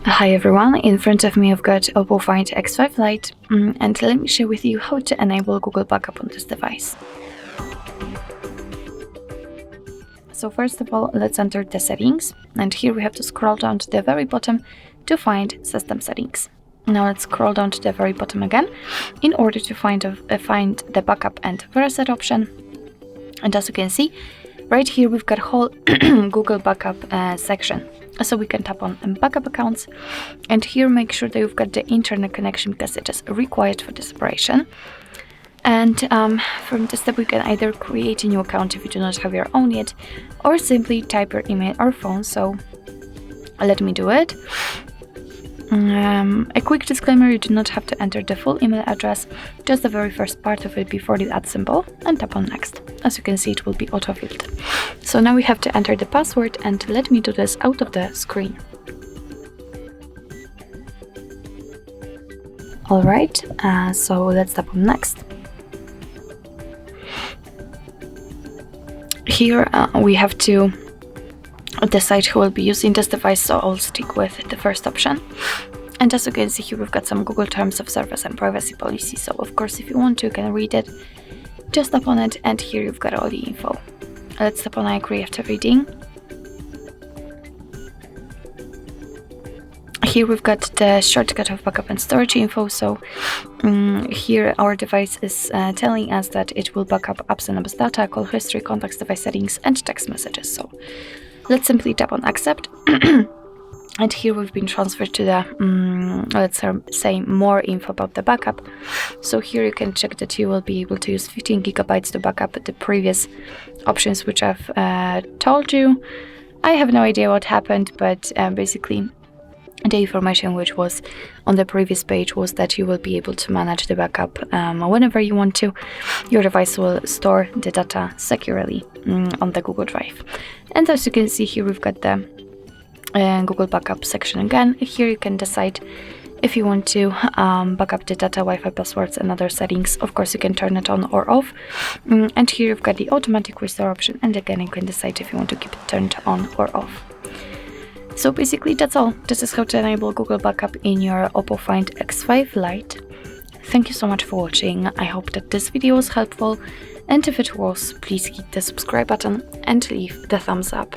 Hi everyone, in front of me I've got OPPO Find X5 Lite and let me share with you how to enable Google Backup on this device. So first of all, let's enter the settings, and here we have to scroll down to the very bottom to find System Settings. Now let's scroll down to the very bottom again in order to find the Backup and Reset option. And as you can see, right here we've got whole Google Backup section. So we can tap on Backup Accounts, and here make sure that you've got the internet connection because it is required for this operation. And from this step we can either create a new account if you do not have your own yet, or simply type your email or phone. So let me do it. A quick disclaimer, you do not have to enter the full email address, just the very first part of it before the @ symbol, and tap on next. As you can see, it will be auto-filled. So now we have to enter the password, and let me do this out of the screen. Alright, so let's tap on next. Here we have to decide who will be using this device, so I'll stick with the first option. And as you can see here, we've got some Google Terms of Service and Privacy Policy, so of course if you want to, you can read it. Just tap on it, and here you've got all the info. Let's tap on I agree after reading. Here we've got the shortcut of backup and storage info, so here our device is telling us that it will back up apps and apps data, call history, contacts, device settings, and text messages. So let's simply tap on accept. And here we've been transferred to the, let's say, more info about the backup. So here you can check that you will be able to use 15 gigabytes to back up the previous options which I've told you. I have no idea what happened, but basically the information which was on the previous page was that you will be able to manage the backup whenever you want to. Your device will store the data securely on the Google Drive. And as you can see here, we've got the Google Backup section again. Here you can decide if you want to back up the data, Wi-Fi passwords, and other settings. Of course, you can turn it on or off. And here you've got the automatic restore option, and again you can decide if you want to keep it turned on or off. So basically that's all. This is how to enable Google Backup in your OPPO Find X5 Lite. Thank you so much for watching. I hope that this video was helpful, and if it was, please hit the subscribe button and leave the thumbs up.